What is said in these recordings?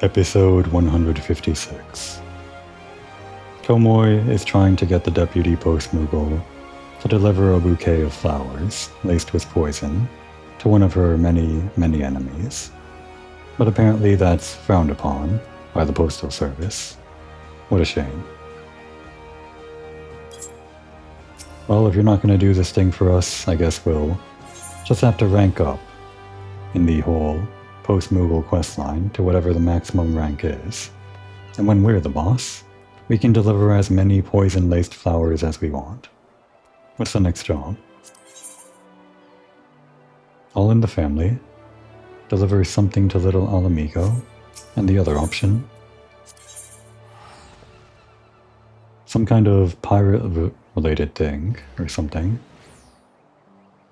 Episode 156. Komoy is trying to get the deputy post-Moogle to deliver a bouquet of flowers, laced with poison, to one of her many, many enemies. But apparently that's frowned upon by the Postal Service. What a shame. Well, if you're not going to do this thing for us, I guess we'll just have to rank up in the whole post-Moogle questline to whatever the maximum rank is. And when we're the boss, we can deliver as many poison-laced flowers as we want. What's the next job? All in the family. Deliver something to little Alamigo. And the other option. Some kind of pirate-related thing, or something.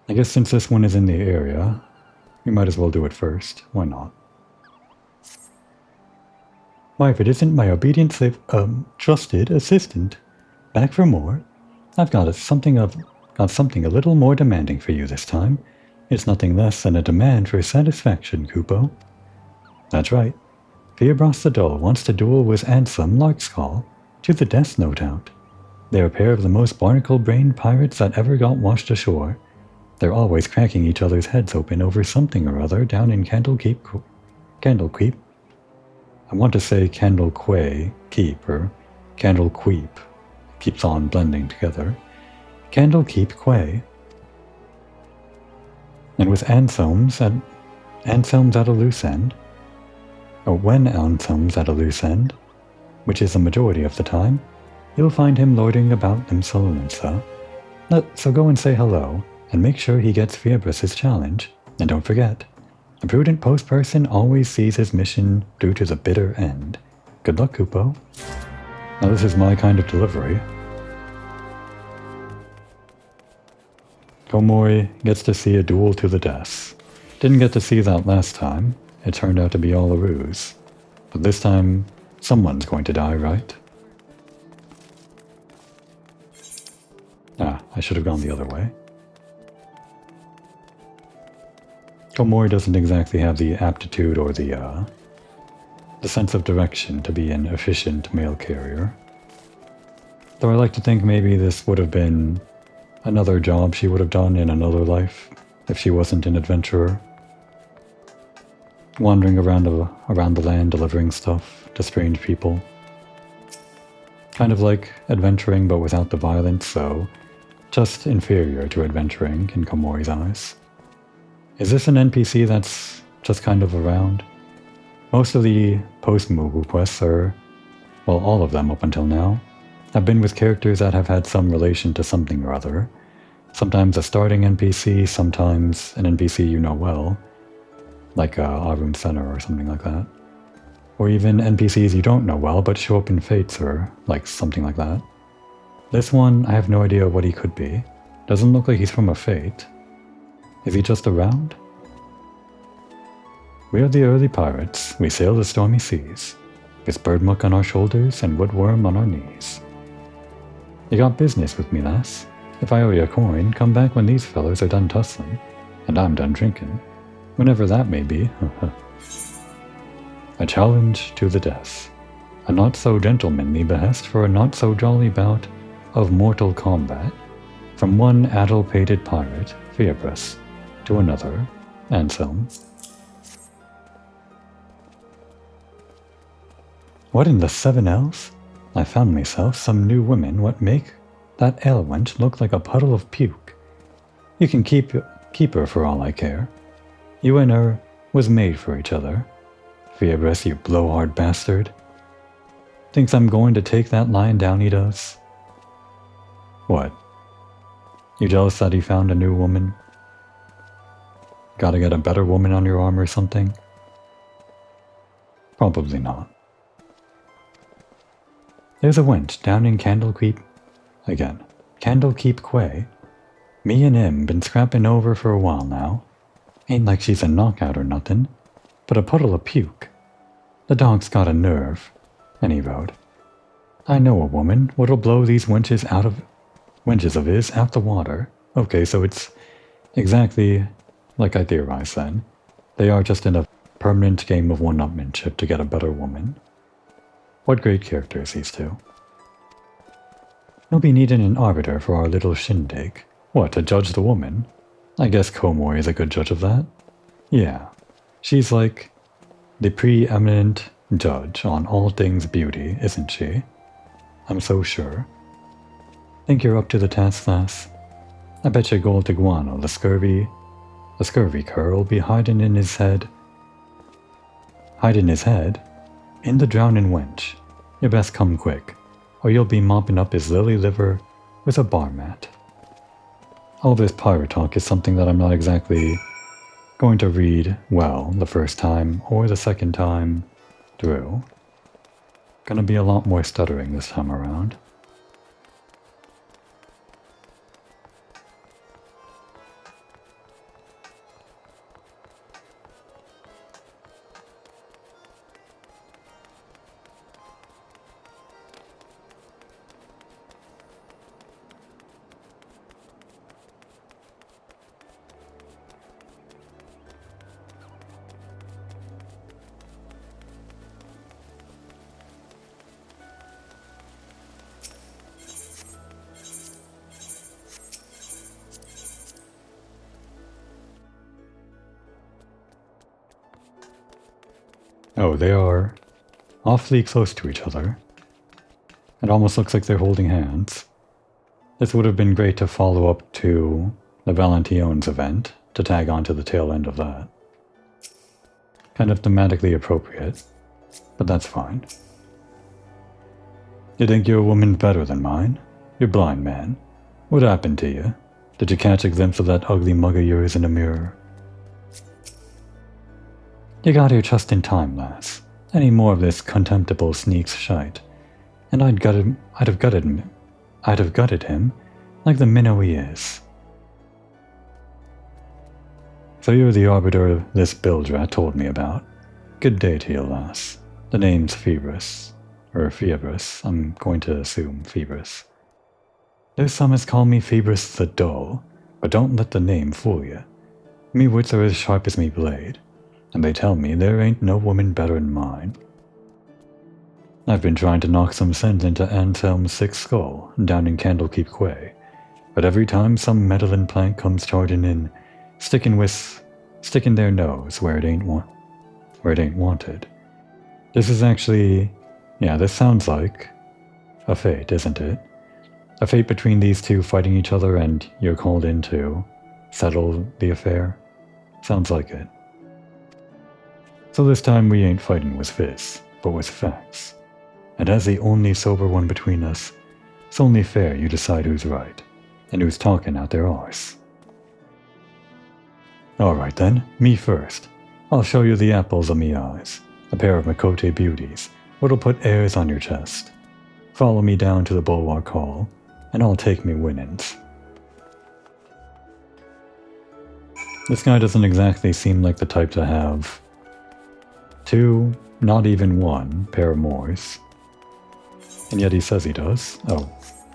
I guess since this one is in the area, we might as well do it first. Why not? Why, if it isn't my obedient slave, trusted assistant, back for more, I've got something a little more demanding for you this time. It's nothing less than a demand for satisfaction, Kupo. That's right. Fierbros the Dull wants to duel with Ansem Larkscall, to the death, no doubt. They're a pair of the most barnacle-brained pirates that ever got washed ashore. They're always cracking each other's heads open over something or other down in Candlekeep. I want to say Candlequay Keep, or Candlequeep. Keeps on blending together. Candlekeep Quay. And with Anselm's at a loose end, or when Anselm's at a loose end, which is the majority of the time, you'll find him loitering about them Solonsa. So go and say hello, and make sure he gets Fierbros' challenge. And don't forget, a prudent post person always sees his mission through to the bitter end. Good luck, Kupo. Now this is my kind of delivery. Komoy gets to see a duel to the death. Didn't get to see that last time. It turned out to be all a ruse. But this time, someone's going to die, right? I should have gone the other way. Komoy doesn't exactly have the aptitude or the sense of direction to be an efficient mail carrier. Though I like to think maybe this would have been another job she would have done in another life if she wasn't an adventurer. Wandering around the land delivering stuff to strange people. Kind of like adventuring but without the violence, so just inferior to adventuring in Komoy's eyes. Is this an NPC that's just kind of around? Most of the post-Moogle quests are, well, all of them up until now, have been with characters that have had some relation to something or other. Sometimes a starting NPC, sometimes an NPC you know well, like Arun Center or something like that. Or even NPCs you don't know well but show up in Fates or like something like that. This one, I have no idea what he could be. Doesn't look like he's from a Fate. Is he just around? We are the early pirates. We sail the stormy seas, with birdmuck on our shoulders and woodworm on our knees. You got business with me, lass. If I owe you a coin, come back when these fellows are done tussling, and I'm done drinking. Whenever that may be. A challenge to the death. A not-so-gentlemanly behest for a not-so-jolly bout of mortal combat. From one addle-pated pirate, Fierbros, to another, Anselm. What in the seven elves? I found myself some new women what make that ale wench look like a puddle of puke. You can keep her for all I care. You and her was made for each other. Fierbros, you blowhard bastard. Thinks I'm going to take that lying down, he does. What? You jealous that he found a new woman? Gotta get a better woman on your arm or something? Probably not. There's a wench down in Candlekeep Quay. Me and him been scrapping over for a while now. Ain't like she's a knockout or nothing, but a puddle of puke. The dog's got a nerve. And he wrote, I know a woman what'll blow these wenches of his out the water. Okay, so it's exactly like I theorized then. They are just in a permanent game of one-upmanship to get a better woman. What great characters, these two. You'll be needing an arbiter for our little shindig. What, to judge the woman? I guess Komori is a good judge of that. Yeah, she's like the preeminent judge on all things beauty, isn't she? I'm so sure. Think you're up to the task, lass? I bet your gold iguana, the scurvy cur, will be hiding in his head. Hiding his head? In the drowning wench. You best come quick, or you'll be mopping up his lily liver with a bar mat. All this pirate talk is something that I'm not exactly going to read well the first time or the second time through. Gonna be a lot more stuttering this time around. Oh, they are awfully close to each other. It almost looks like they're holding hands. This would have been great to follow up to the Valention's event, to tag on to the tail end of that. Kind of thematically appropriate, but that's fine. You think your woman's better than mine? You're blind, man. What happened to you? Did you catch a glimpse of that ugly mug of yours in a mirror? You got here just in time, lass. Any more of this contemptible sneak's shite, and I'd have gutted him like the minnow he is. So you're the arbiter this bilge-rat told me about. Good day to you, lass. The name's Phoebus. Or Phoebus, I'm going to assume Phoebus. There's some as call me Phoebus the Dull, but don't let the name fool you. Me wits are as sharp as me blade, and they tell me there ain't no woman better than mine. I've been trying to knock some sense into Anselm's sick skull down in Candlekeep Quay, but every time some meddling plank comes charging in, sticking their nose where it ain't wanted. This is actually, yeah, this sounds like a fate, isn't it? A fate between these two fighting each other and you're called in to settle the affair? Sounds like it. So this time we ain't fighting with fists, but with facts. And as the only sober one between us, it's only fair you decide who's right, and who's talking out their arse. Alright then, me first. I'll show you the apples of me eyes, a pair of Makote beauties, what'll put airs on your chest. Follow me down to the bulwark hall, and I'll take me winnings. This guy doesn't exactly seem like the type to have two, not even one, paramours. And yet he says he does. Oh,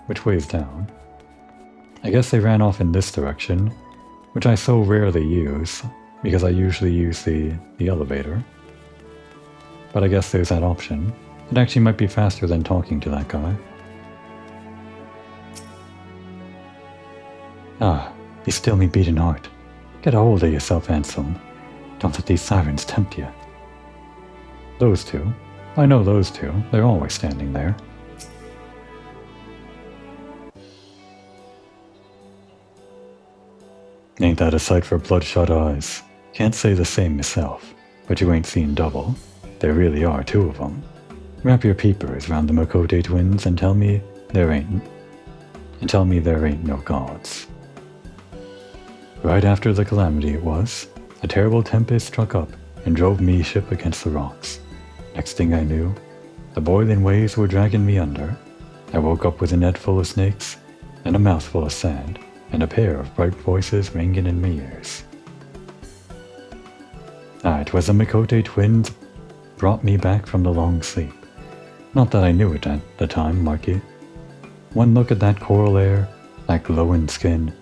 which way is down? I guess they ran off in this direction, which I so rarely use, because I usually use the elevator. But I guess there's that option. It actually might be faster than talking to that guy. Ah, you still me beating heart. Get a hold of yourself, Ansem. Don't let these sirens tempt you. Those two. I know those two. They're always standing there. Ain't that a sight for bloodshot eyes? Can't say the same myself, but you ain't seen double. There really are two of them. Wrap your peepers round the Makote twins and tell me there ain't no gods. Right after the calamity it was, a terrible tempest struck up and drove me ship against the rocks. Next thing I knew, the boiling waves were dragging me under. I woke up with a net full of snakes, and a mouthful of sand, and a pair of bright voices ringing in my ears. It was the Makote twins brought me back from the long sleep. Not that I knew it at the time, marky. One look at that coral air, that glowing skin,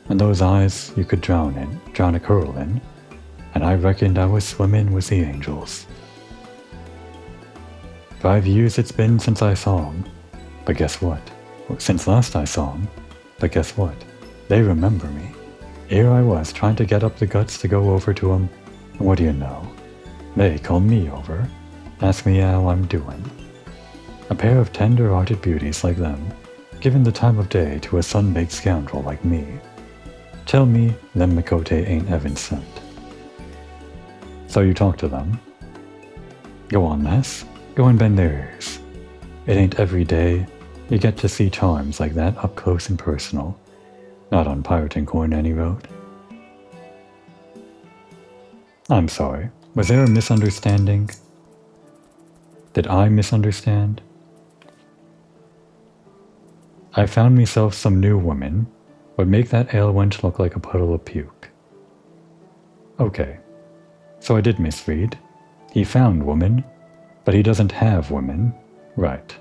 and those eyes you could drown a curl in, and I reckoned I was swimming with the angels. 5 years it's been since I saw 'em, but guess what? Since last I saw 'em, but guess what? They remember me. Here I was trying to get up the guts to go over to 'em, and what do you know? They called me over, asked me how I'm doing. A pair of tender-hearted beauties like them, giving the time of day to a sun-baked scoundrel like me. Tell me them Mikote ain't heaven sent. So you talk to them? Go on, lass. Go and bend their ears. It ain't every day you get to see charms like that up close and personal. Not on Pirate and Coin any road. I'm sorry. Was there a misunderstanding? Did I misunderstand? I found myself some new woman would make that ale wench look like a puddle of puke. Okay, so I did misread. He found woman, but he doesn't have women. Right.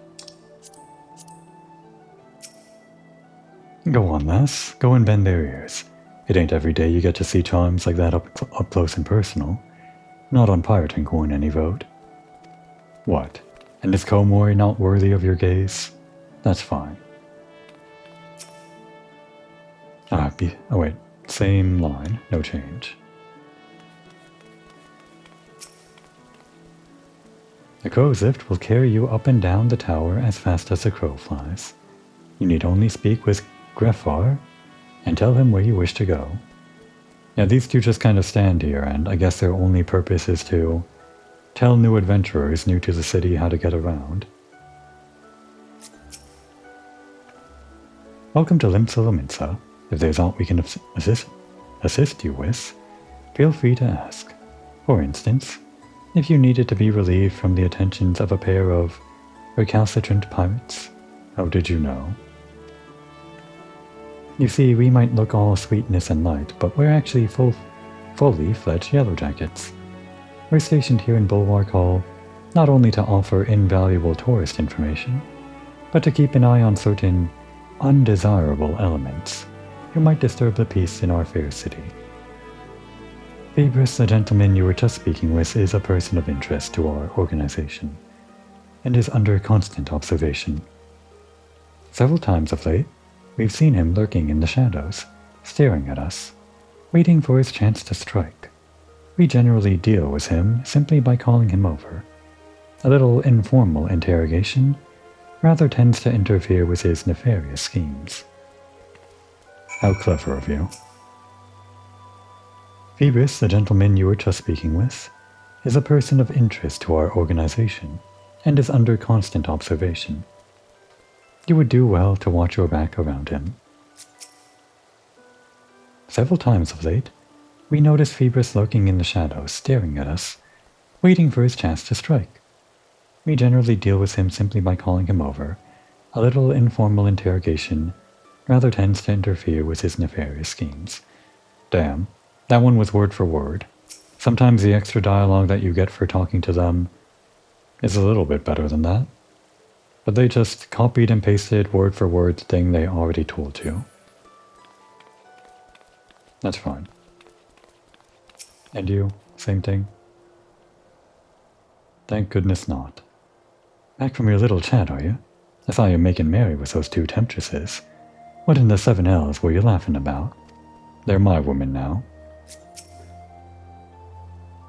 Go on, lass. Go and bend their ears. It ain't every day you get to see charms like that up close and personal. Not on Pirate and Coin any road. What? And is Komori not worthy of your gaze? That's fine. Oh wait, same line, no change. The crow's lift will carry you up and down the tower as fast as the crow flies. You need only speak with Greffar and tell him where you wish to go. Now these two just kind of stand here, and I guess their only purpose is to tell new adventurers new to the city how to get around. Welcome to Limsa. If there's aught we can assist you with, feel free to ask. For instance, if you needed to be relieved from the attentions of a pair of recalcitrant pirates. How did you know? You see, we might look all sweetness and light, but we're actually fully fledged yellowjackets. We're stationed here in Bulwark Hall, not only to offer invaluable tourist information, but to keep an eye on certain undesirable elements who might disturb the peace in our fair city. Phoebus, the gentleman you were just speaking with, is a person of interest to our organization, and is under constant observation. Several times of late, we've seen him lurking in the shadows, staring at us, waiting for his chance to strike. We generally deal with him simply by calling him over. A little informal interrogation rather tends to interfere with his nefarious schemes. How clever of you. Phoebus, the gentleman you were just speaking with, is a person of interest to our organization, and is under constant observation. You would do well to watch your back around him. Several times of late, we notice Phoebus lurking in the shadows, staring at us, waiting for his chance to strike. We generally deal with him simply by calling him over. A little informal interrogation rather tends to interfere with his nefarious schemes. Damn, that one was word for word. Sometimes the extra dialogue that you get for talking to them is a little bit better than that. But they just copied and pasted word for word the thing they already told you. That's fine. And you, same thing? Thank goodness not. Back from your little chat, are you? I saw you making merry with those two temptresses. What in the 7 L's were you laughing about? They're my women now.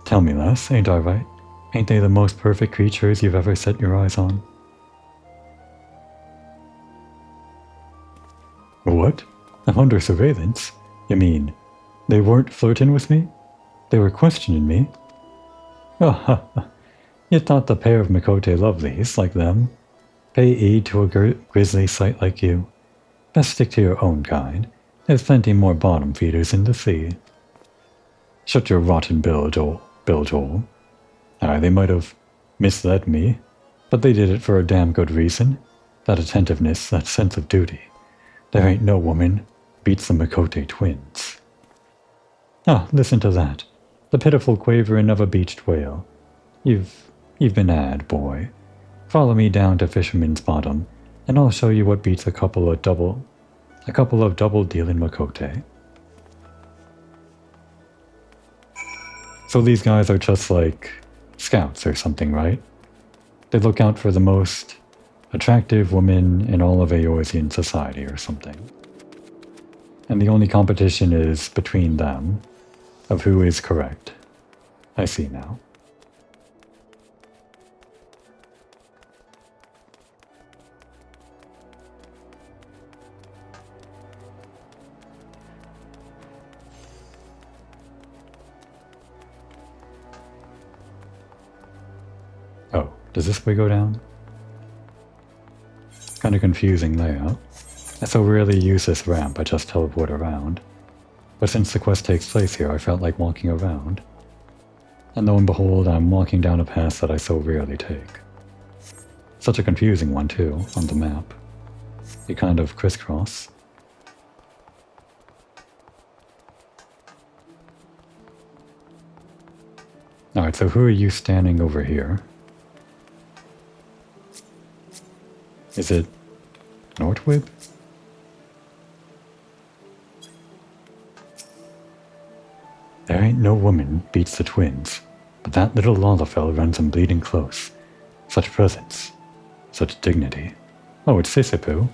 Tell me, lass, ain't I right? Ain't they the most perfect creatures you've ever set your eyes on? What? I'm under surveillance? You mean, they weren't flirting with me? They were questioning me? Oh, ha, ha. You thought the pair of Mikote lovelies like them pay heed to a grisly sight like you? Best stick to your own kind. There's plenty more bottom feeders in the sea. Shut your rotten bill, Joel. Aye, they might have misled me, but they did it for a damn good reason. That attentiveness, that sense of duty. There ain't no woman beats the Mikote twins. Ah, listen to that. The pitiful quavering of a beached whale. You've been had, boy. Follow me down to Fisherman's Bottom, and I'll show you what beats a couple of double-dealing Mikote. So these guys are just like scouts or something, right? They look out for the most attractive women in all of Eorzean society or something. And the only competition is between them of who is correct. I see now. Oh, does this way go down? Kind of confusing layout. I so rarely use this ramp, I just teleport around. But since the quest takes place here, I felt like walking around. And lo and behold, I'm walking down a path that I so rarely take. Such a confusing one too, on the map. You kind of crisscross. Alright, so who are you standing over here? Is it Northwib? There ain't no woman beats the twins, but that little Lalafell runs 'em bleeding close. Such presence, such dignity. Oh, it's Sissipu.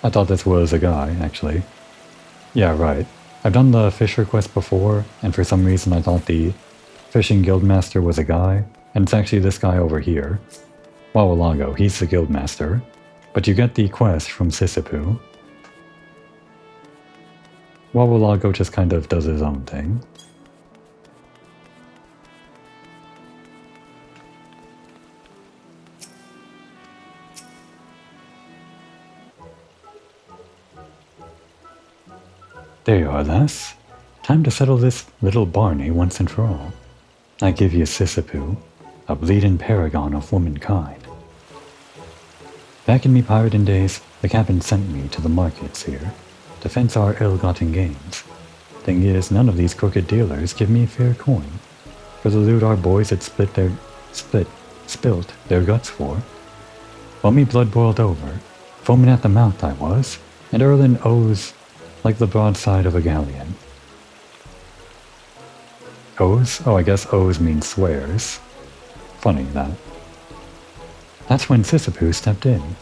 I thought this was a guy, actually. Yeah, right. I've done the Fisher quest before, and for some reason I thought the Fishing Guildmaster was a guy, and it's actually this guy over here. Wawalago, he's the Guildmaster, but you get the quest from Sissipu. Wawalago just kind of does his own thing. There you are, lass. Time to settle this little Barney once and for all. I give you Sissipu, a bleeding paragon of womankind. Back in me pirating days, the captain sent me to the markets here to fence our ill-gotten gains. Thing is, none of these crooked dealers give me a fair coin for the loot our boys had spilt their guts for. Well, me blood boiled over, foaming at the mouth I was, and earling O's like the broadside of a galleon. O's? Oh, I guess O's means swears. Funny, that. That's when Sissipu stepped in.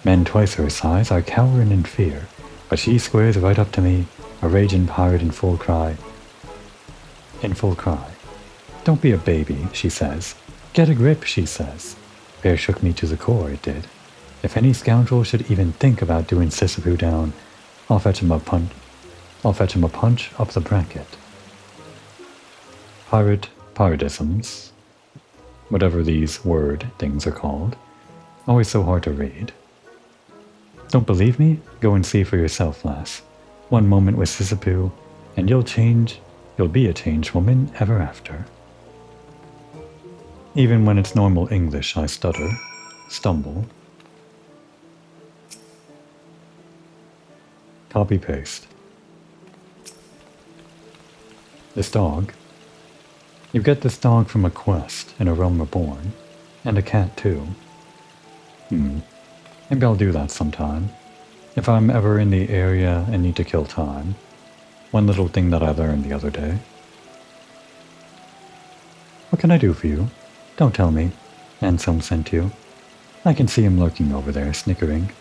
Men twice her size are cowering in fear, but she squares right up to me, a raging pirate in full cry. Don't be a baby, she says. Get a grip, she says. Bear shook me to the core, it did. If any scoundrel should even think about doing Sissipu down, I'll fetch him a punch up the bracket. Piratisms, whatever these word things are called, always so hard to read. Don't believe me? Go and see for yourself, lass. One moment with Sissipu, and you'll be a changed woman ever after. Even when it's normal English, I stutter, stumble. Copy-paste. This dog. You get this dog from a quest in a realm reborn, and a cat too. Maybe I'll do that sometime. If I'm ever in the area and need to kill time. One little thing that I learned the other day. What can I do for you? Don't tell me. Anselm sent you. I can see him lurking over there, snickering.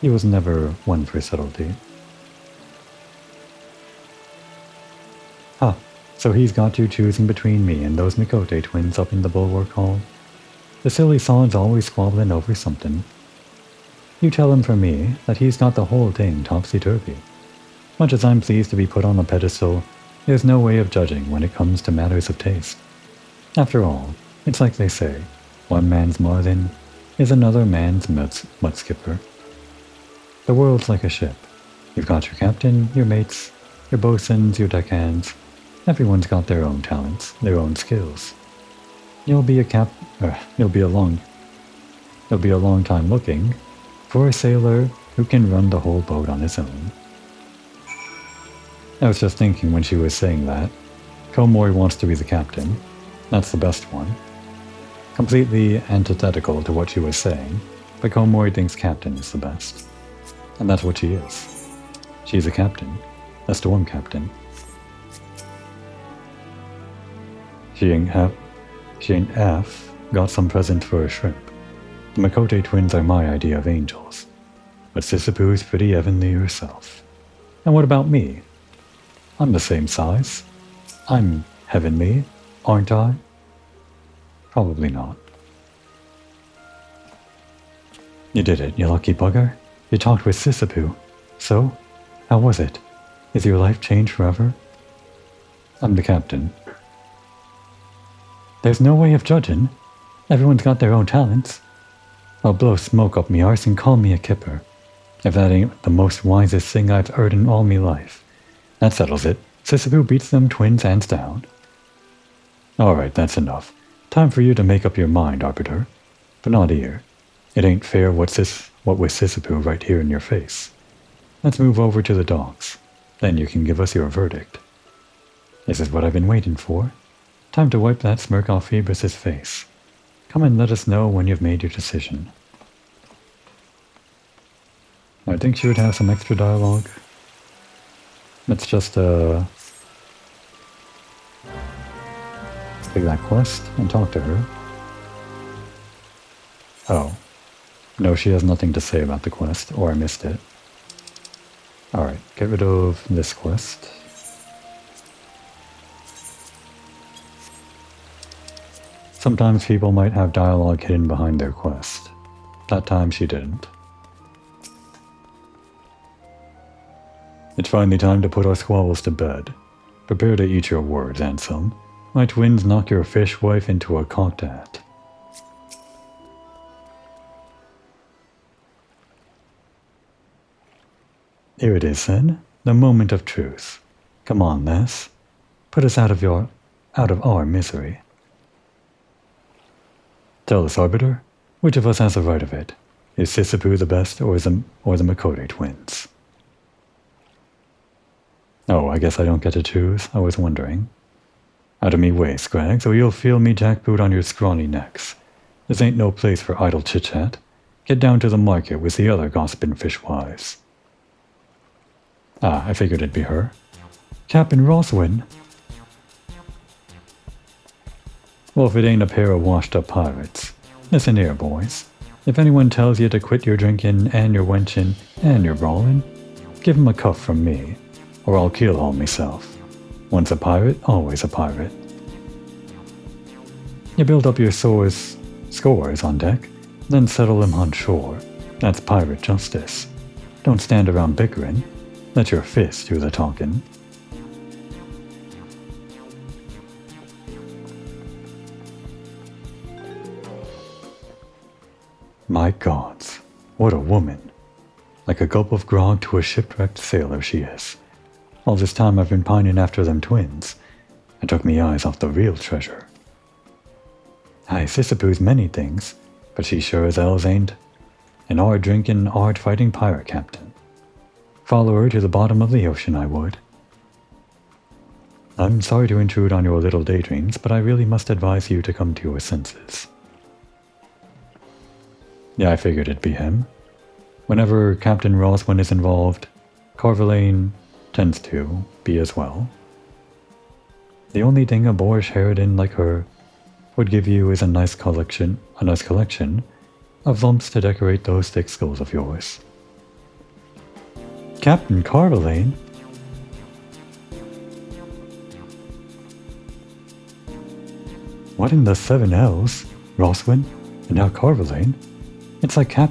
He was never one for subtlety. Huh, so he's got you choosing between me and those Mikote twins up in the Bulwark Hall? The silly sod's always squabbling over something. You tell him for me that he's got the whole thing topsy-turvy. Much as I'm pleased to be put on a pedestal, there's no way of judging when it comes to matters of taste. After all, it's like they say, one man's Marlin is another man's mudskipper. The world's like a ship. You've got your captain, your mates, your bosuns, your deckhands. Everyone's got their own talents, their own skills. You'll be a long time looking for a sailor who can run the whole boat on his own. I was just thinking when she was saying that, Komori wants to be the captain. That's the best one. Completely antithetical to what she was saying, but Komori thinks captain is the best. And that's what she is. She's a captain. A storm captain. She ain't F got some present for a shrimp. The Makote twins are my idea of angels, but Sisipoo's pretty heavenly herself. And what about me? I'm the same size. I'm heavenly, aren't I? Probably not. You did it, you lucky bugger. You talked with Sisipoo. So, how was it? Is your life changed forever? I'm the captain. There's no way of judging. Everyone's got their own talents. I'll blow smoke up me arse and call me a kipper. If that ain't the most wisest thing I've heard in all me life. That settles it. Sisipoo beats them twins hands down. Alright, that's enough. Time for you to make up your mind, Arbiter. But not here. It ain't fair what with Sisipoo right here in your face. Let's move over to the docks. Then you can give us your verdict. This is what I've been waiting for. Time to wipe that smirk off Phoebus' face. Come and let us know when you've made your decision. I think she would have some extra dialogue. Let's just take that quest and talk to her. Oh. No, she has nothing to say about the quest, or I missed it. Alright, get rid of this quest. Sometimes people might have dialogue hidden behind their quest. That time she didn't. It's finally time to put our squabbles to bed. Prepare to eat your words, Ansem. My twins knock your fish wife into a cocked hat. Here it is then, the moment of truth. Come on, lass. Put us out of our misery. Tell us, Arbiter, which of us has the right of it? Is Sisipoo the best, or the Makote twins? Oh, I guess I don't get to choose. I was wondering. Out of me way, Scrags, or you'll feel me jackboot on your scrawny necks. This ain't no place for idle chit-chat. Get down to the market with the other gossiping fishwives. Ah, I figured it'd be her. Captain Roswin. Well, if it ain't a pair of washed-up pirates. Listen here, boys. If anyone tells you to quit your drinking and your wenching and your brawling, give 'em a cuff from me, or I'll keel haul myself. Once a pirate, always a pirate. You build up your scores on deck, then settle 'em on shore. That's pirate justice. Don't stand around bickering. Let your fists do the talking. My gods, what a woman. Like a gulp of grog to a shipwrecked sailor she is. All this time I've been pining after them twins. I took me eyes off the real treasure. Aye, Sisipoo's many things, but she sure as hells ain't an hard-drinking, hard-fighting pirate captain. Follow her to the bottom of the ocean, I would. I'm sorry to intrude on your little daydreams, but I really must advise you to come to your senses. Yeah, I figured it'd be him. Whenever Captain Roswin is involved, Carverlane tends to be as well. The only thing a boorish harridan like her would give you is a nice collection of lumps to decorate those thick skulls of yours. Captain Carverlane? What in the 7 L's? Roswin? And now Carverlane? It's like a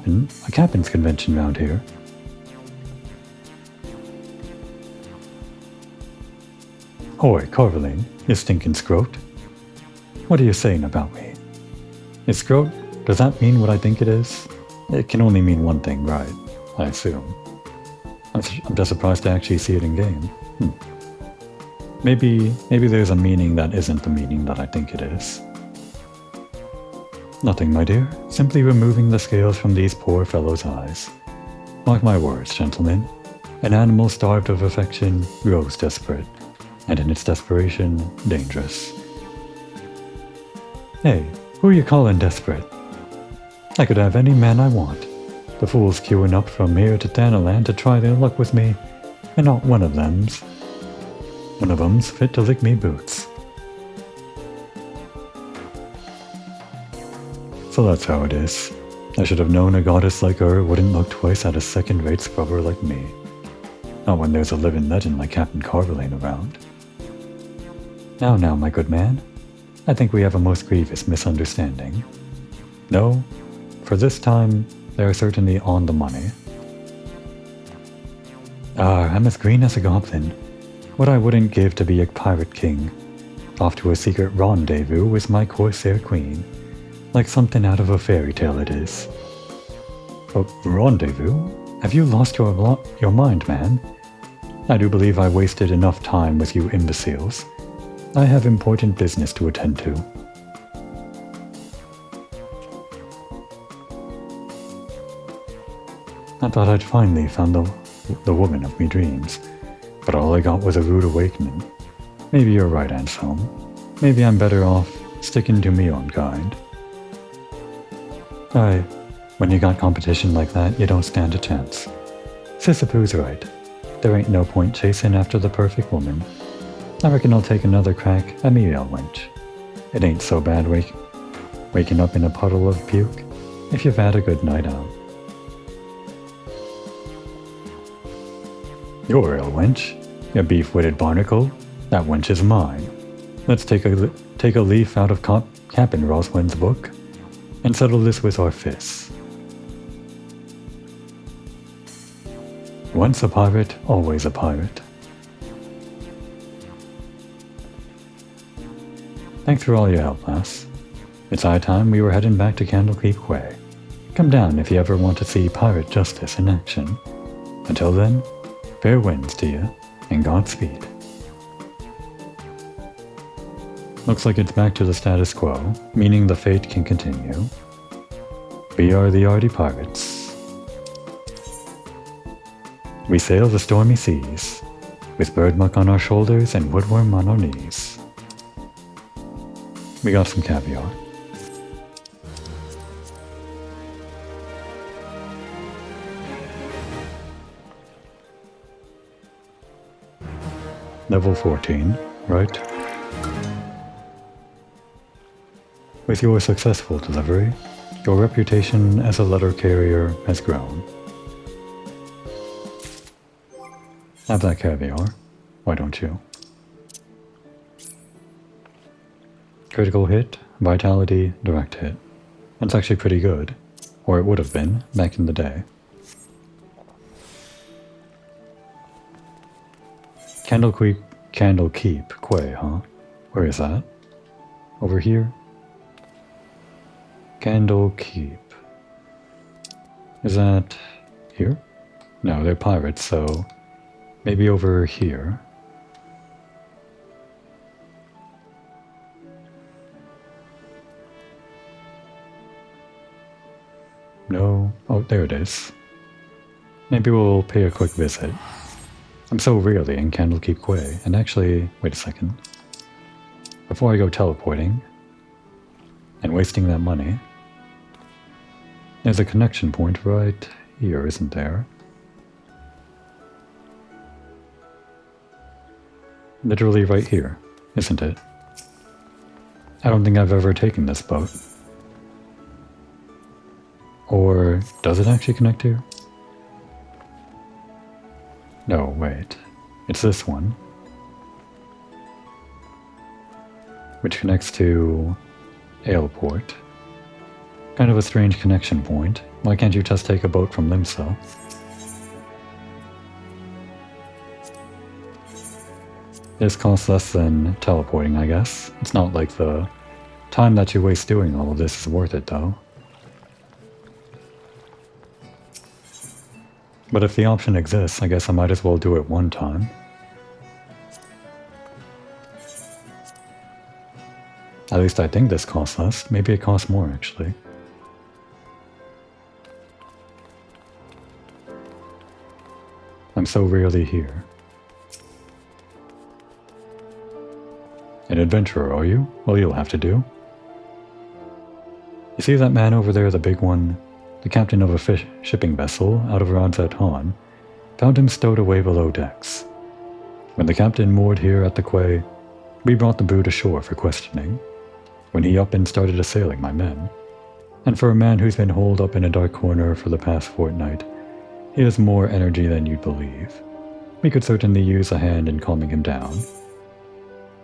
captain's convention round here. Oi, Carverlane, you stinking scrote. What are you saying about me? Is scrote, does that mean what I think it is? It can only mean one thing, right? I assume. I'm just surprised to actually see it in game. Maybe there's a meaning that isn't the meaning that I think it is. Nothing, my dear. Simply removing the scales from these poor fellows' eyes. Mark my words, gentlemen. An animal starved of affection grows desperate, and in its desperation, dangerous. Hey, who are you calling desperate? I could have any man I want. The fools queuing up from here to Thanaland to try their luck with me, and not one of them's fit to lick me boots. So that's how it is. I should have known a goddess like her wouldn't look twice at a second-rate scrubber like me. Not when there's a living legend like Captain Carverlane around. Now, my good man. I think we have a most grievous misunderstanding. No, for this time, they are certainly on the money. I'm as green as a goblin. What I wouldn't give to be a pirate king. Off to a secret rendezvous with my corsair queen. Like something out of a fairy tale it is. A rendezvous? Have you lost your mind, man? I do believe I wasted enough time with you imbeciles. I have important business to attend to. I thought I'd finally found the woman of me dreams, but all I got was a rude awakening. Maybe you're right, Anselm. Maybe I'm better off sticking to me own kind. Aye, when you got competition like that, you don't stand a chance. Sissapoo's right. There ain't no point chasing after the perfect woman. I reckon I'll take another crack at me ale wench. It ain't so bad waking up in a puddle of puke if you've had a good night out. Your ale wench? You beef-witted barnacle? That wench is mine. Let's take a leaf out of Captain Roswin's book and settle this with our fists. Once a pirate, always a pirate. Thanks for all your help, lass. It's high time we were heading back to Candlekeep Quay. Come down if you ever want to see pirate justice in action. Until then, fair winds to you, and Godspeed. Looks like it's back to the status quo, meaning the fate can continue. We are the Arty Pirates. We sail the stormy seas, with birdmuck on our shoulders and woodworm on our knees. We got some caviar. Level 14, right? With your successful delivery, your reputation as a letter carrier has grown. Have that caviar, why don't you? Critical hit, vitality, direct hit. That's actually pretty good, or it would have been back in the day. Candlekeep Quay, huh? Where is that? Over here? Candlekeep. Is that here? No, they're pirates, so maybe over here. No. Oh, there it is. Maybe we'll pay a quick visit. I'm so rarely in Candlekeep Quay, and actually, wait a second. Before I go teleporting, and wasting that money, there's a connection point right here, isn't there? Literally right here, isn't it? I don't think I've ever taken this boat. Or does it actually connect here? No, wait. It's this one. Which connects to Aleport. Kind of a strange connection point. Why can't you just take a boat from Limsa? This costs less than teleporting, I guess. It's not like the time that you waste doing all of this is worth it, though. But if the option exists, I guess I might as well do it one time. At least I think this costs less. Maybe it costs more, actually. I'm so rarely here. An adventurer, are you? Well, you'll have to do. You see that man over there, the big one? The captain of a shipping vessel out of Radzat-Han found him stowed away below decks. When the captain moored here at the quay, we brought the brute ashore for questioning. When he up and started assailing my men, And for a man who's been holed up in a dark corner for the past fortnight, he has more energy than you'd believe. We could certainly use a hand in calming him down.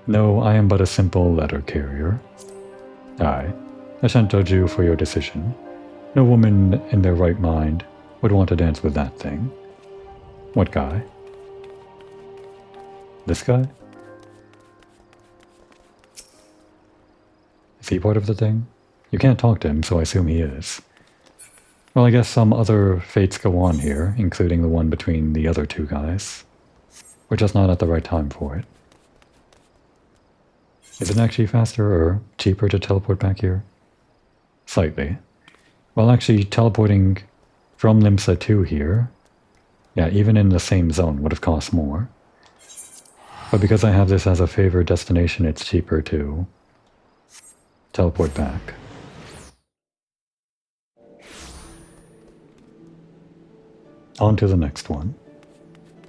No, I am but a simple letter carrier. I shan't judge you for your decision. No woman in their right mind would want to dance with that thing. What guy? This guy? Is he part of the thing? You can't talk to him, so I assume he is. Well, I guess some other fates go on here, including the one between the other two guys. We're just not at the right time for it. Is it actually faster or cheaper to teleport back here? Slightly. Well, actually, teleporting from Limsa to here, yeah, even in the same zone would have cost more. But because I have this as a favored destination, it's cheaper to teleport back. On to the next one.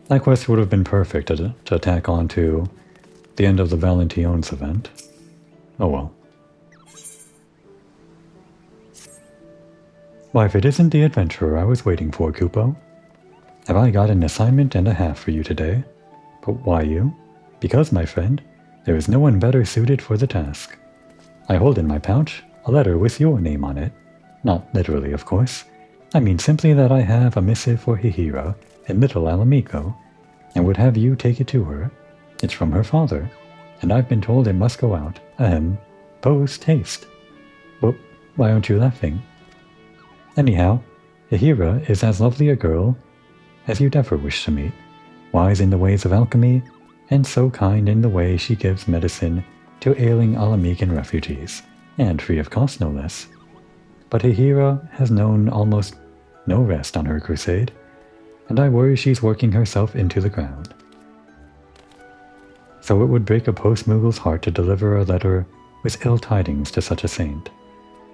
That quest would have been perfect to tack on to the end of the Valention's event. Oh well. Why, if it isn't the adventurer I was waiting for, Kupo. Have I got an assignment and a half for you today? But why you? Because, my friend, there is no one better suited for the task. I hold in my pouch a letter with your name on it. Not literally, of course. I mean simply that I have a missive for Hihira in Little Alamico, and would have you take it to her. It's from her father, and I've been told it must go out, post haste. Well, why aren't you laughing? Anyhow, Hihira is as lovely a girl as you'd ever wish to meet, wise in the ways of alchemy, and so kind in the way she gives medicine to ailing Alamican refugees, and free of cost no less. But Hihira has known almost no rest on her crusade, and I worry she's working herself into the ground. So it would break a post-Moogle's heart to deliver a letter with ill tidings to such a saint.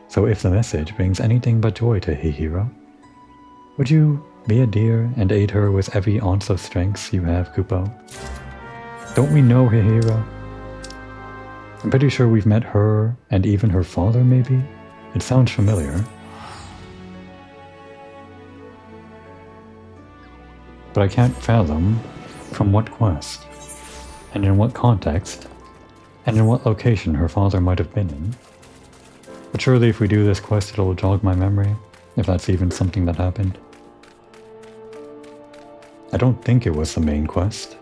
So if the message brings anything but joy to Hihira, would you be a dear and aid her with every ounce of strength you have, Kupo? Don't we know Hihira? I'm pretty sure we've met her and even her father, maybe? It sounds familiar. But I can't fathom from what quest, and in what context, and in what location her father might have been in. But surely if we do this quest it'll jog my memory, if that's even something that happened. I don't think it was the main quest.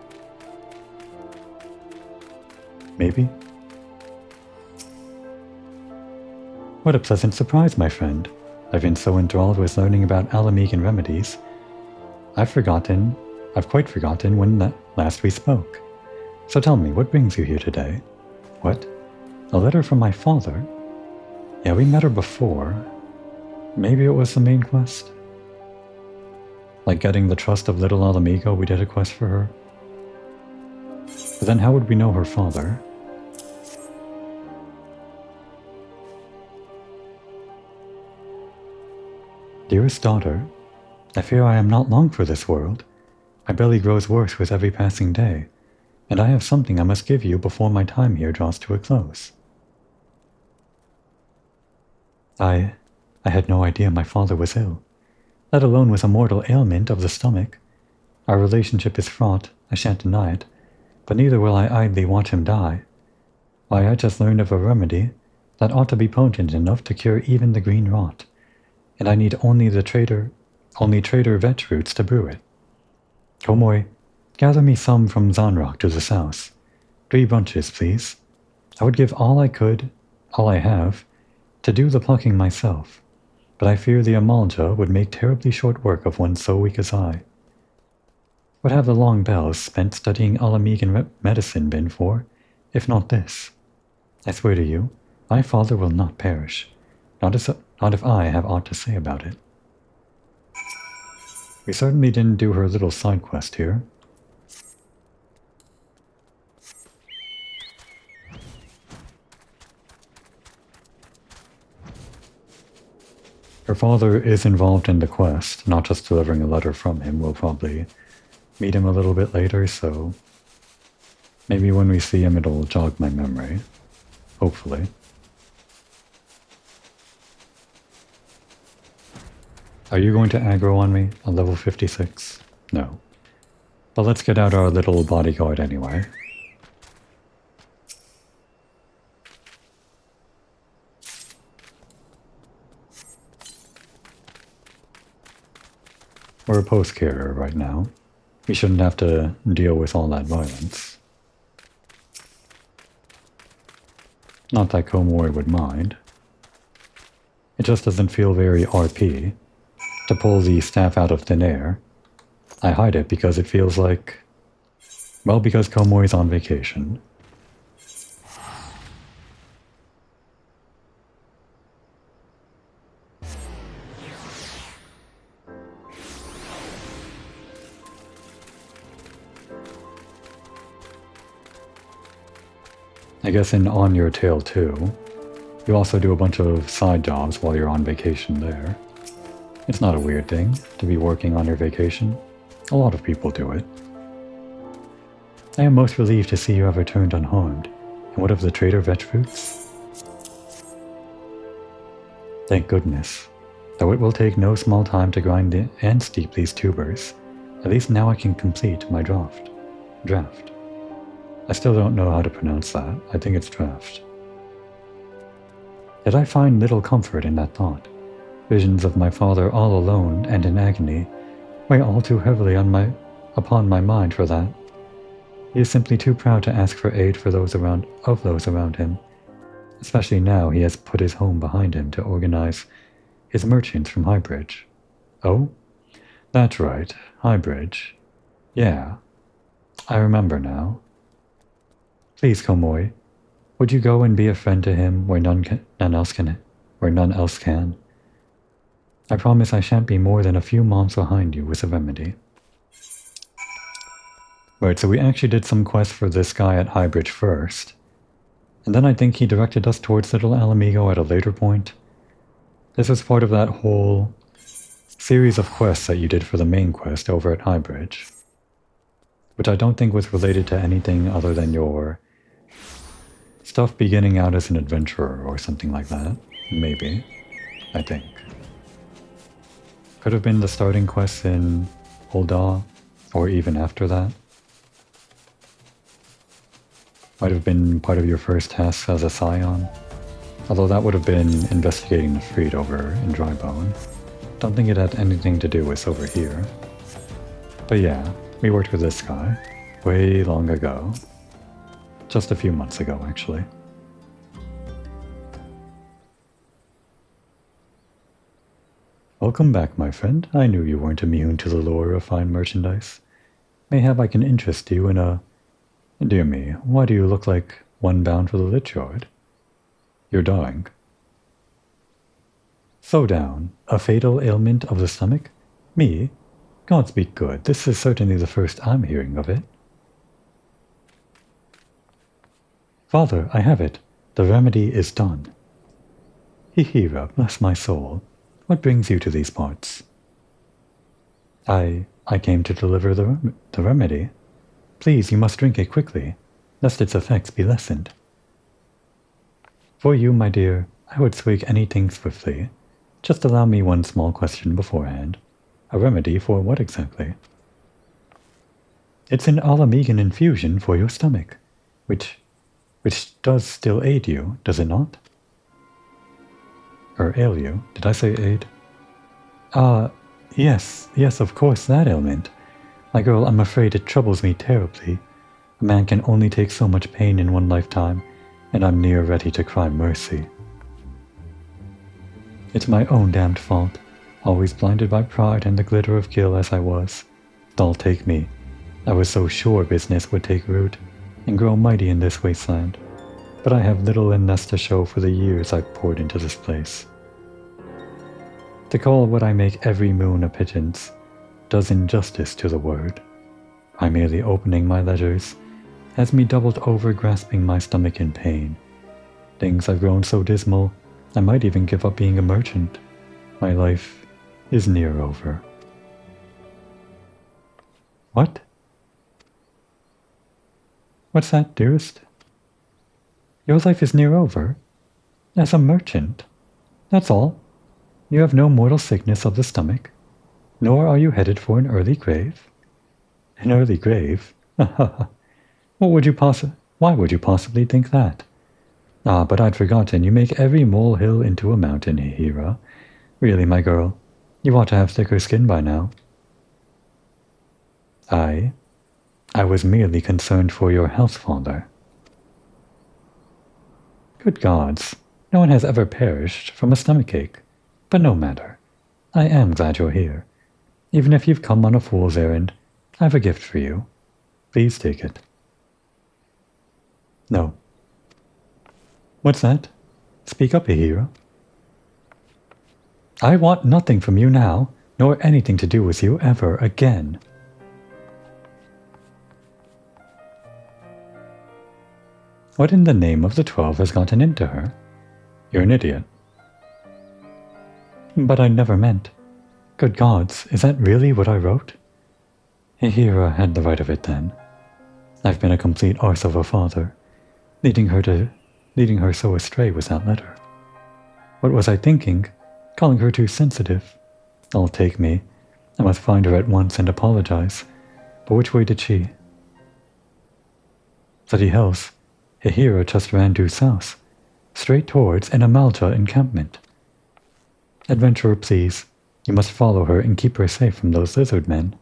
Maybe? What a pleasant surprise, my friend. I've been so enthralled with learning about Alamican remedies. I've quite forgotten when last we spoke. So tell me, what brings you here today? What? A letter from my father? Yeah, we met her before. Maybe it was the main quest? Like getting the trust of Little Alamico, we did a quest for her. But then how would we know her father? Dearest daughter, I fear I am not long for this world. My belly grows worse with every passing day, and I have something I must give you before my time here draws to a close. I had no idea my father was ill, let alone with a mortal ailment of the stomach. Our relationship is fraught, I shan't deny it, but neither will I idly watch him die. Why, I just learned of a remedy that ought to be potent enough to cure even the green rot, and I need only Trader vetch roots to brew it. Komoi, gather me some from Zanrock to the south. 3 bunches, please. I would give all I have, to do the plucking myself, but I fear the Amalja would make terribly short work of one so weak as I. What have the long bells spent studying Alamican medicine been for, if not this? I swear to you, my father will not perish, not if I have aught to say about it. We certainly didn't do her little side quest here. Her father is involved in the quest, not just delivering a letter from him. We'll probably meet him a little bit later, so maybe when we see him it'll jog my memory. Hopefully. Are you going to aggro on me on level 56? No. But let's get out our little bodyguard anyway. We're a post-carrier right now. We shouldn't have to deal with all that violence. Not that Komori would mind. It just doesn't feel very RP to pull the staff out of thin air. I hide it because it feels like... well, because Komori's on vacation. I guess in On Your Tail too, you also do a bunch of side jobs while you're on vacation there. It's not a weird thing to be working on your vacation. A lot of people do it. I am most relieved to see you have returned unharmed. And what of the trader veg fruits? Thank goodness. Though it will take no small time to grind and steep these tubers, at least now I can complete my draft. I still don't know how to pronounce that. I think it's draft. Yet I find little comfort in that thought. Visions of my father all alone and in agony weigh all too heavily upon my mind for that. He is simply too proud to ask for aid for those around him, especially now he has put his home behind him to organize his merchants from Highbridge. Oh? That's right, Highbridge. Yeah, I remember now. Please, Komori, would you go and be a friend to him where none else can? I promise I shan't be more than a few months behind you with a remedy. Right, so we actually did some quests for this guy at Highbridge first. And then I think he directed us towards Little Alamigo at a later point. This was part of that whole series of quests that you did for the main quest over at Highbridge. Which I don't think was related to anything other than your stuff beginning out as an adventurer or something like that. Maybe. I think. Could have been the starting quest in Ul'dah, or even after that. Might have been part of your first task as a Scion. Although that would have been investigating the fleet over in Drybone. Don't think it had anything to do with over here. But yeah, we worked with this guy way long ago. Just a few months ago, actually. Welcome back, my friend. I knew you weren't immune to the lure of fine merchandise. Mayhap I can interest you in a... Dear me, why do you look like one bound for the Lich Yard? You're dying. So down. A fatal ailment of the stomach? Me? Gods be good, this is certainly the first I'm hearing of it. Father, I have it. The remedy is done. Hihira, bless my soul. What brings you to these parts? I came to deliver the remedy. Please, you must drink it quickly, lest its effects be lessened. For you, my dear, I would swig anything swiftly. Just allow me one small question beforehand. A remedy for what exactly? It's an Alamegan infusion for your stomach, which does still aid you, does it not? Or ail you? Did I say aid? Yes, of course, that ailment. My girl, I'm afraid it troubles me terribly. A man can only take so much pain in one lifetime, and I'm near ready to cry mercy. It's my own damned fault, always blinded by pride and the glitter of gil as I was. Don't take me. I was so sure business would take root, and grow mighty in this wasteland, but I have little in us to show for the years I've poured into this place. To call what I make every moon a pittance does injustice to the word. My merely opening my ledgers has me doubled over grasping my stomach in pain. Things have grown so dismal, I might even give up being a merchant. My life is near over. What? What's that, dearest? Your life is near over? As a merchant? That's all? You have no mortal sickness of the stomach, nor are you headed for an early grave. An early grave? Why would you possibly think that? Ah, but I'd forgotten, you make every molehill into a mountain, Hira. Really, my girl, you ought to have thicker skin by now. I was merely concerned for your health, father. Good gods, no one has ever perished from a stomachache. But no matter. I am glad you're here. Even if you've come on a fool's errand, I have a gift for you. Please take it. No. What's that? Speak up, Hira. I want nothing from you now, nor anything to do with you ever again. What in the name of the 12 has gotten into her? You're an idiot. But I never meant. Good gods, is that really what I wrote? Hira had the right of it then. I've been a complete arse of a father, leading her so astray with that letter. What was I thinking? Calling her too sensitive. I'll take me. I must find her at once and apologize. But which way did she? Bloody hells. Hira just ran due south, straight towards an Amalta encampment. Adventurer, please. You must follow her and keep her safe from those lizard men.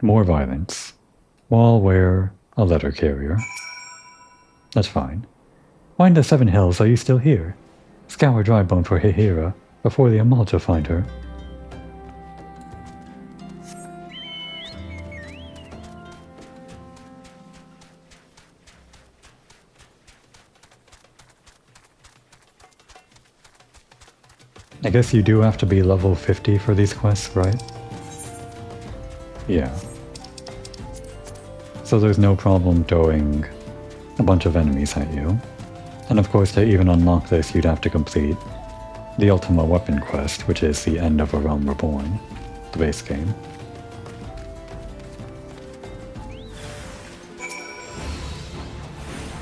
More violence. While we're a letter carrier. That's fine. Why in the 7 hills are you still here? Scour Drybone for Hira before the Amalta find her. I guess you do have to be level 50 for these quests, right? Yeah. So there's no problem throwing a bunch of enemies at you. And of course, to even unlock this, you'd have to complete the Ultima Weapon quest, which is the end of A Realm Reborn, the base game.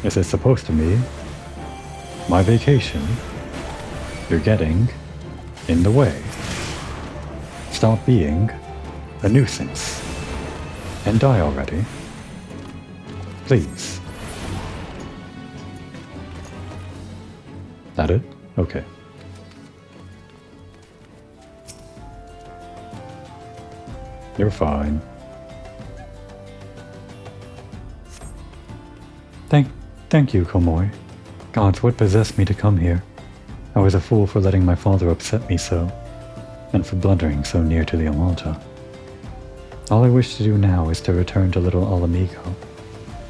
This is supposed to be my vacation. You're getting in the way. Stop being a nuisance. And die already. Please. That it? Okay. You're fine. Thank you, Komoi. Gods, what possessed me to come here? I was a fool for letting my father upset me so, and for blundering so near to the Amalta. All I wish to do now is to return to little Alamigo,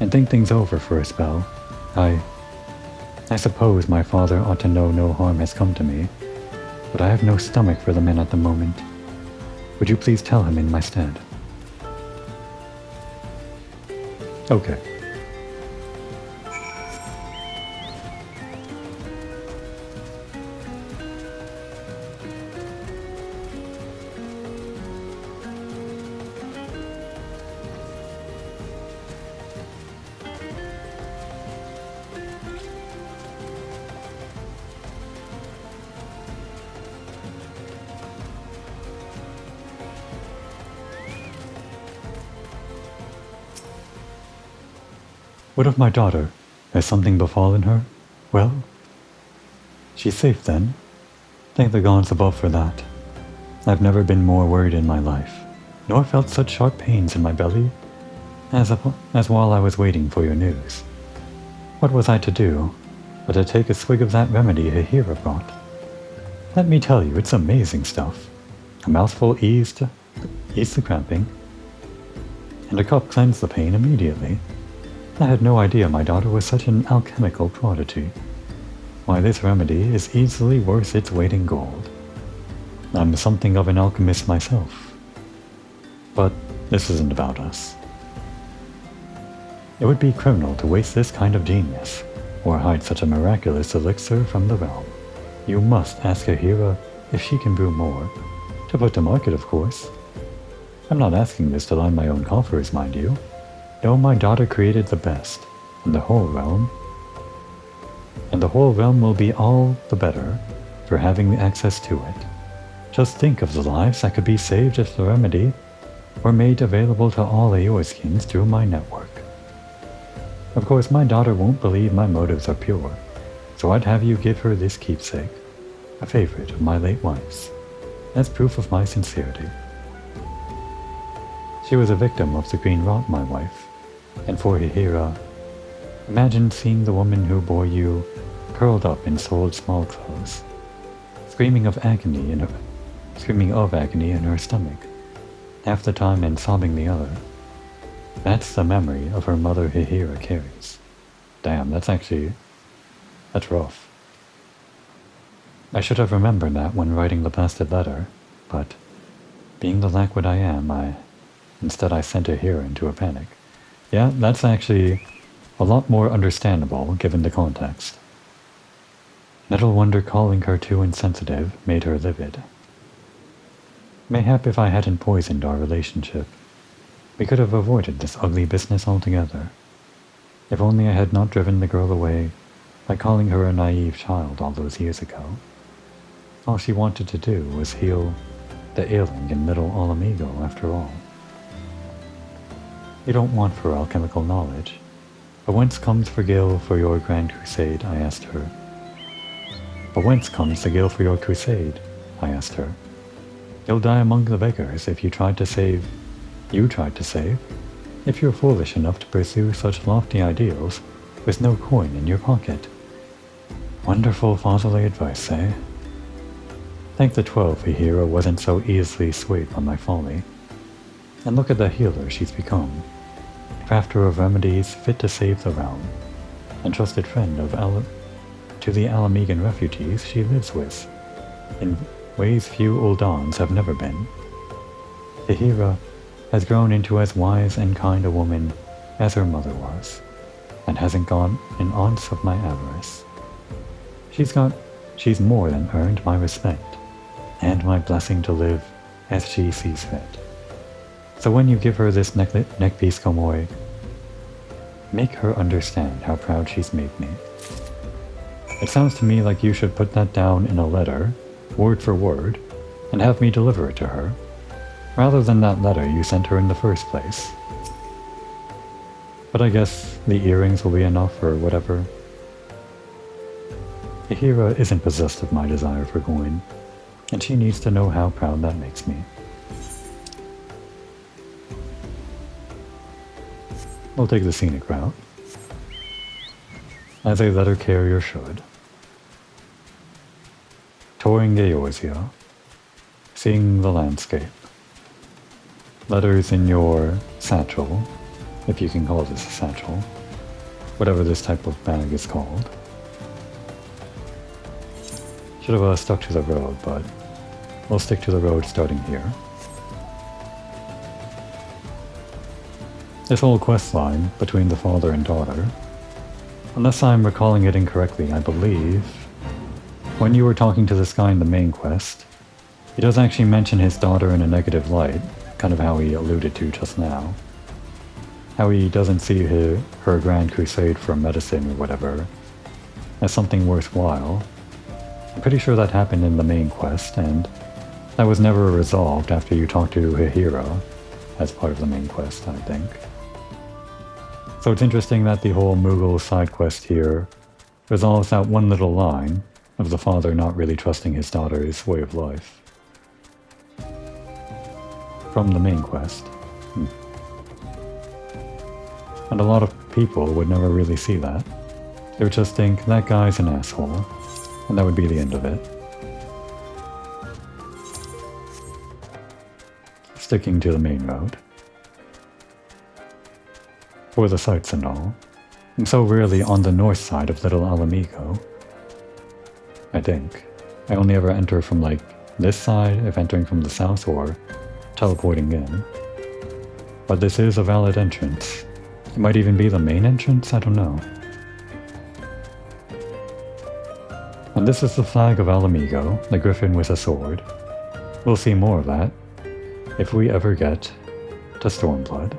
and think things over for a spell. I suppose my father ought to know no harm has come to me, but I have no stomach for the men at the moment. Would you please tell him in my stead? Okay. What of my daughter? Has something befallen her? Well? She's safe then. Thank the gods above for that. I've never been more worried in my life, nor felt such sharp pains in my belly as while I was waiting for your news. What was I to do but to take a swig of that remedy Hira brought? Let me tell you, it's amazing stuff. A mouthful eased the cramping, and a cup cleansed the pain immediately. I had no idea my daughter was such an alchemical prodigy. Why, this remedy is easily worth its weight in gold. I'm something of an alchemist myself. But this isn't about us. It would be criminal to waste this kind of genius, or hide such a miraculous elixir from the realm. You must ask Hira if she can brew more. To put to market, of course. I'm not asking this to line my own coffers, mind you. No, my daughter created the best in the whole realm. and the whole realm will be all the better for having access to it. Just think of the lives that could be saved if the remedy were made available to all Eorzeans through my network. Of course, my daughter won't believe my motives are pure, so I'd have you give her this keepsake, a favorite of my late wife's, as proof of my sincerity. She was a victim of the green rot, my wife, and for Hihira, imagine seeing the woman who bore you curled up in soiled small clothes, screaming of agony in her stomach, half the time and sobbing the other. That's the memory of her mother Hihira carries. Damn, that's rough. I should have remembered that when writing the blasted letter, but being the lackwit I am, instead I sent Hihira into a panic. Yeah, that's actually a lot more understandable given the context. Little wonder calling her too insensitive made her livid. Mayhap if I hadn't poisoned our relationship, we could have avoided this ugly business altogether. If only I had not driven the girl away by calling her a naive child all those years ago. All she wanted to do was heal the ailing in Middle Alamigo after all. You don't want for alchemical knowledge, but whence comes the gil for your grand crusade? I asked her. But whence comes the gil for your crusade? I asked her. You'll die among the beggars if you tried to save, if you're foolish enough to pursue such lofty ideals with no coin in your pocket. Wonderful fatherly advice, eh? Thank the 12 Hihira wasn't so easily swayed by my folly. And look at the healer she's become. Crafter of remedies fit to save the realm, and trusted friend to the Alamegan refugees she lives with, in ways few Uldans have never been. Hihira has grown into as wise and kind a woman as her mother was, and hasn't gone an ounce of my avarice. She's more than earned my respect, and my blessing to live as she sees fit. So when you give her this neckpiece, Komoi, make her understand how proud she's made me. It sounds to me like you should put that down in a letter, word for word, and have me deliver it to her, rather than that letter you sent her in the first place. But I guess the earrings will be enough or whatever. Hihira isn't possessed of my desire for coin, and she needs to know how proud that makes me. We'll take the scenic route, as a letter carrier should. Touring Eorzea, seeing the landscape. Letters in your satchel, if you can call this a satchel, whatever this type of bag is called. Should have stuck to the road, but we'll stick to the road starting here. This whole quest line between the father and daughter, unless I'm recalling it incorrectly, I believe, when you were talking to this guy in the main quest, he does actually mention his daughter in a negative light, kind of how he alluded to just now. How he doesn't see her grand crusade for medicine or whatever as something worthwhile. I'm pretty sure that happened in the main quest, and that was never resolved after you talked to Hihira as part of the main quest, I think. So it's interesting that the whole Moogle side quest here resolves that one little line of the father not really trusting his daughter's way of life. From the main quest. And a lot of people would never really see that. They would just think, that guy's an asshole, and that would be the end of it. Sticking to the main road. For the sights and all. I'm so rarely on the north side of Little Alamigo. I think. I only ever enter from like this side if entering from the south or teleporting in. But this is a valid entrance. It might even be the main entrance, I don't know. And this is the flag of Alamigo, the griffin with a sword. We'll see more of that if we ever get to Stormblood,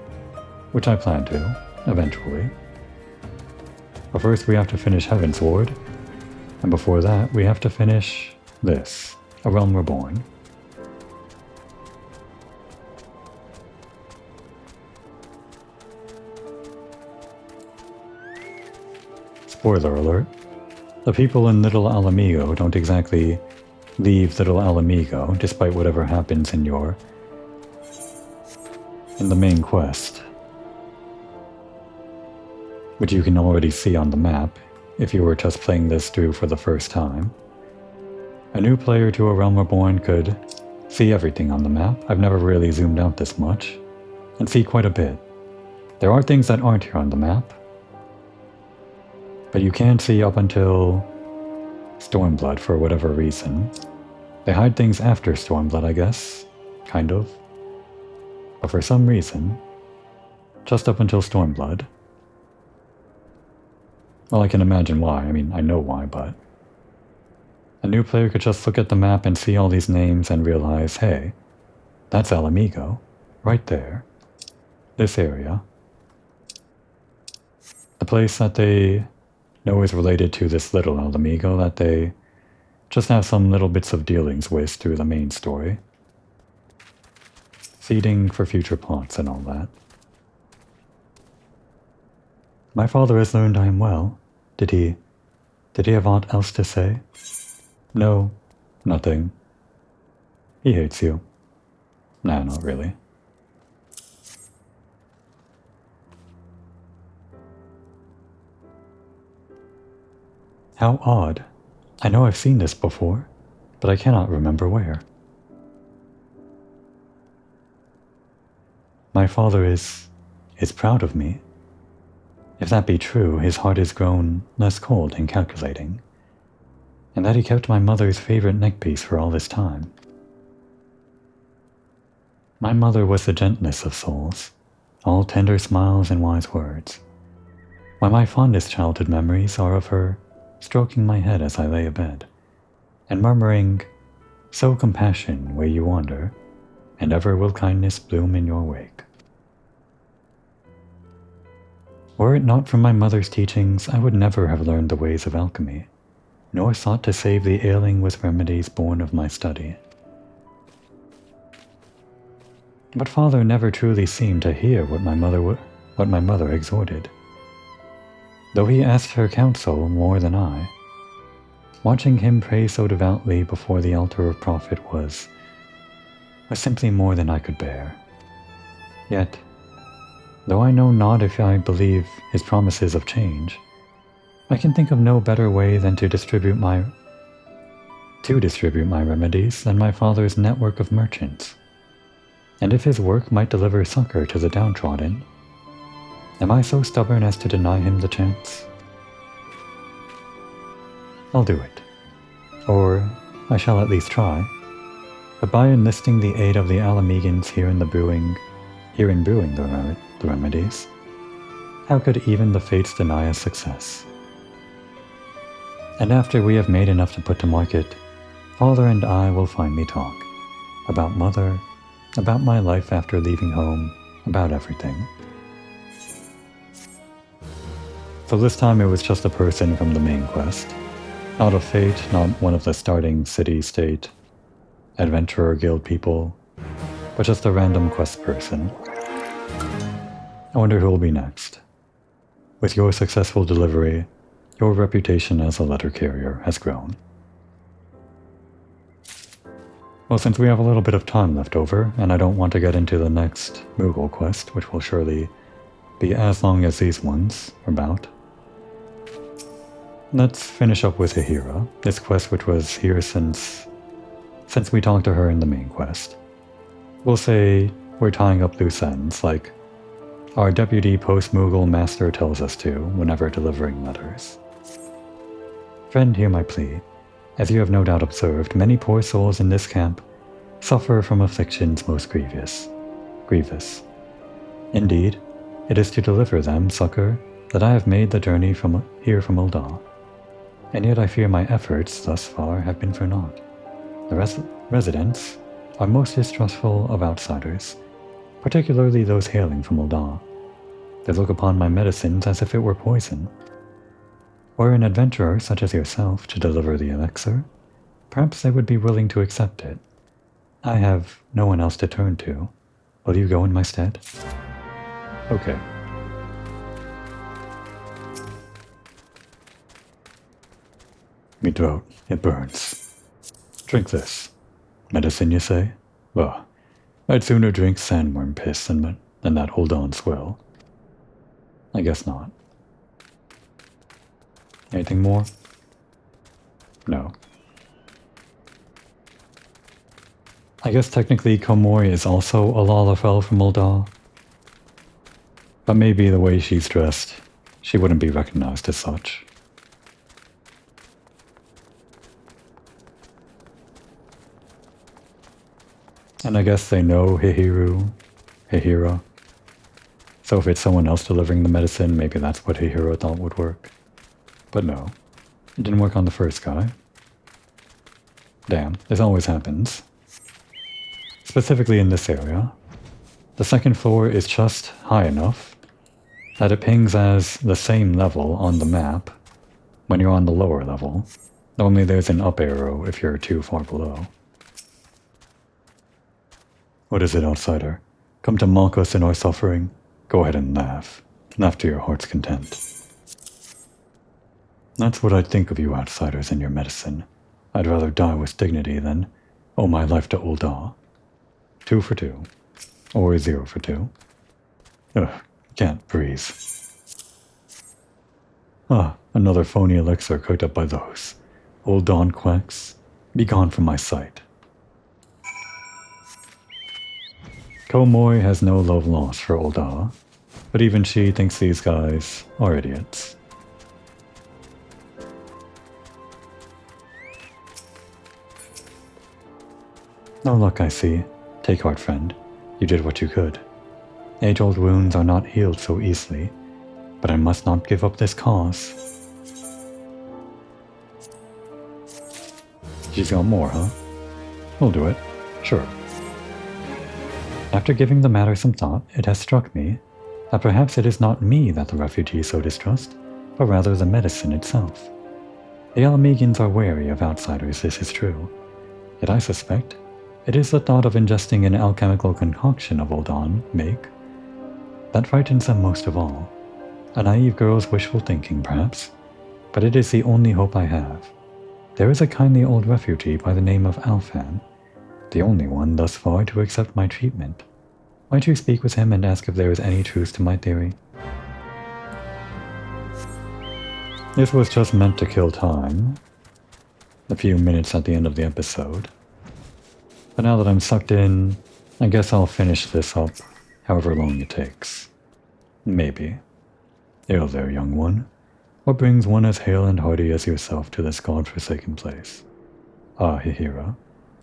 which I plan to, eventually. But first we have to finish Heavensward And before that, we have to finish this, A Realm Reborn. Spoiler alert, the people in Little Alamigo don't exactly leave Little Alamigo despite whatever happens in the main quest, which you can already see on the map if you were just playing this through for the first time. A new player to A Realm Reborn could see everything on the map. I've never really zoomed out this much, and see quite a bit. There are things that aren't here on the map, but you can see up until Stormblood for whatever reason. They hide things after Stormblood, I guess, kind of. But for some reason, just up until Stormblood. Well, I can imagine why. I mean, I know why, but a new player could just look at the map and see all these names and realize, hey, that's Alamigo, right there. This area. The place that they know is related to this Little Alamigo that they just have some little bits of dealings with through the main story. Seeding for future plots and all that. My father has learned I am well. Did he have aught else to say? No, nothing. He hates you. Nah, not really. How odd. I know I've seen this before, but I cannot remember where. My father is proud of me. If that be true, his heart has grown less cold and calculating, and that he kept my mother's favorite neckpiece for all this time. My mother was the gentlest of souls, all tender smiles and wise words. Why, my fondest childhood memories are of her stroking my head as I lay abed, and murmuring, "Sow compassion where you wander, and ever will kindness bloom in your wake." Were it not for my mother's teachings, I would never have learned the ways of alchemy, nor sought to save the ailing with remedies born of my study. But father never truly seemed to hear what my mother exhorted, though he asked her counsel more than I. Watching him pray so devoutly before the altar of profit was simply more than I could bear. Yet, though I know not if I believe his promises of change, I can think of no better way than to distribute my remedies than my father's network of merchants. And if his work might deliver succor to the downtrodden, am I so stubborn as to deny him the chance? I'll do it. Or I shall at least try. But by enlisting the aid of the Alamegans here in brewing the remedies, how could even the fates deny us success? And after we have made enough to put to market, father and I will finally talk. About mother, about my life after leaving home, about everything. So this time it was just a person from the main quest. Not a fate, not one of the starting city-state adventurer guild people, but just a random quest person. I wonder who will be next. With your successful delivery, your reputation as a letter carrier has grown. Well, since we have a little bit of time left over, and I don't want to get into the next Moogle quest, which will surely be as long as these ones are about, let's finish up with Ahira, this quest which was here since we talked to her in the main quest. We'll say we're tying up loose ends, like our deputy post-Moogle master tells us to whenever delivering letters. Friend, hear my plea. As you have no doubt observed, many poor souls in this camp suffer from afflictions most grievous. Indeed, it is to deliver them succor that I have made the journey from Ul'dah, and yet I fear my efforts thus far have been for naught. The residents are most distrustful of outsiders, particularly those hailing from Ul'dah. They look upon my medicines as if it were poison. Were an adventurer such as yourself to deliver the elixir, perhaps they would be willing to accept it. I have no one else to turn to. Will you go in my stead? Okay. Me throat, it burns. Drink this. Medicine, you say? Well, I'd sooner drink sandworm piss than that hold on swill. I guess not. Anything more? No. I guess technically Komori is also a Lalafell from Ul'dah. But maybe the way she's dressed, she wouldn't be recognized as such. And I guess they know Hihira. So if it's someone else delivering the medicine, maybe that's what Hihira thought would work. But no, it didn't work on the first guy. Damn, this always happens. Specifically in this area. The second floor is just high enough that it pings as the same level on the map when you're on the lower level. Only there's an up arrow if you're too far below. What is it, outsider? Come to mock us in our suffering? Go ahead and laugh. Laugh to your heart's content. That's what I'd think of you outsiders and your medicine. I'd rather die with dignity than owe my life to Ul'dah. 2 for 2. Or 0 for 2. Ugh, can't breathe. Ah, another phony elixir cooked up by those. Old Dawn quacks. Be gone from my sight. Komori has no love lost for Ul'dah, but even she thinks these guys are idiots. No luck, I see. Take heart, friend. You did what you could. Age-old wounds are not healed so easily, but I must not give up this cause. She's got more, huh? We'll do it. Sure. After giving the matter some thought, it has struck me that perhaps it is not me that the refugees so distrust, but rather the medicine itself. The Alamegans are wary of outsiders, this is true. Yet I suspect it is the thought of ingesting an alchemical concoction of Ul'dah make that frightens them most of all. A naive girl's wishful thinking, perhaps, but it is the only hope I have. There is a kindly old refugee by the name of Alfan, the only one thus far to accept my treatment. Might you speak with him and ask if there is any truth to my theory? This was just meant to kill time. A few minutes at the end of the episode. But now that I'm sucked in, I guess I'll finish this up, however long it takes. Maybe. Hail there, young one. What brings one as hale and hearty as yourself to this god-forsaken place? Ah, Hihira.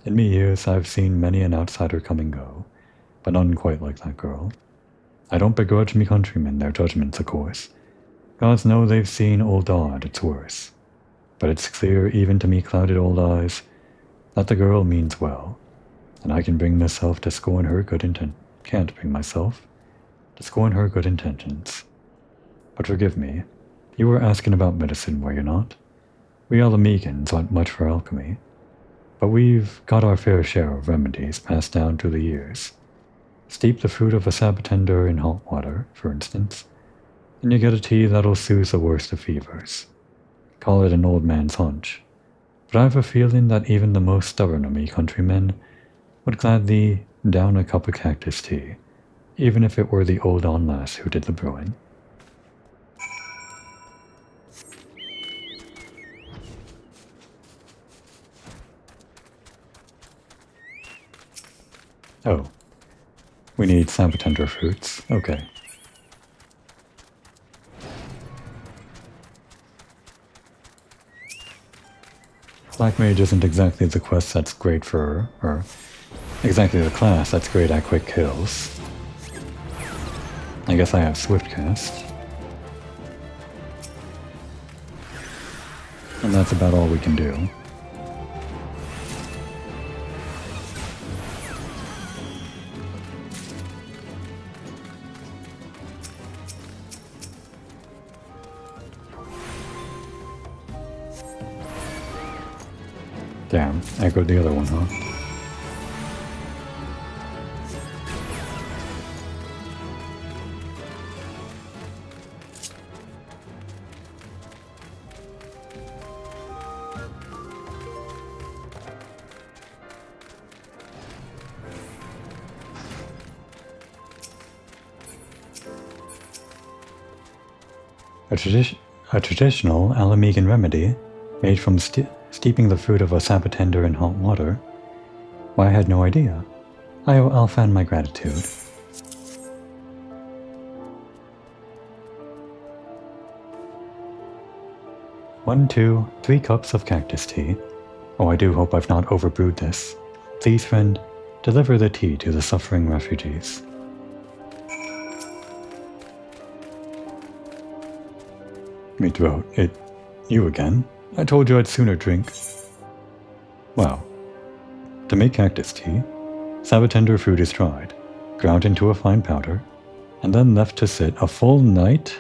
In me years, I've seen many an outsider come and go, but none quite like that girl. I don't begrudge me countrymen their judgments, of course. Gods know they've seen Ul'dah at its worst. But it's clear even to me clouded old eyes that the girl means well, and I can bring myself to scorn her good can't bring myself to scorn her good intentions. But forgive me, you were asking about medicine, were you not? We Alamegans aren't much for alchemy, but we've got our fair share of remedies passed down through the years. Steep the fruit of a sabbatender in hot water, for instance, and you get a tea that'll soothe the worst of fevers. Call it an old man's hunch, but I've a feeling that even the most stubborn of me countrymen would gladly down a cup of cactus tea, even if it were the old lass who did the brewing. Oh. We need sabbatender fruits. Okay. Black Mage isn't exactly the quest that's great for, or exactly the class that's great at quick kills. I guess I have Swift Cast. And that's about all we can do. Damn, echoed the other one, huh? A traditional Alamegan remedy made from steeping the fruit of a sabbatender in hot water. Why, I had no idea. I owe Alphan my gratitude. One, 2, 3 cups of cactus tea. Oh, I do hope I've not overbrewed this. Please, friend, deliver the tea to the suffering refugees. Me throat. You again? I told you I'd sooner drink. Wow. To make cactus tea, sabbatender fruit is dried, ground into a fine powder, and then left to sit a full night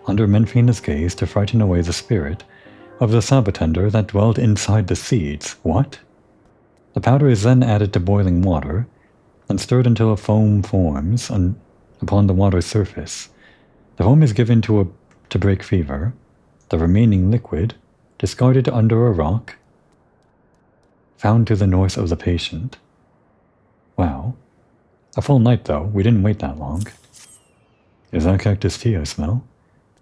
under Menfina's gaze to frighten away the spirit of the sabbatender that dwelled inside the seeds. What? The powder is then added to boiling water and stirred until a foam forms upon the water's surface. The foam is given to break fever. The remaining liquid, discarded under a rock, found to the north of the patient. Wow. A full night, though. We didn't wait that long. Is that cactus tea I smell?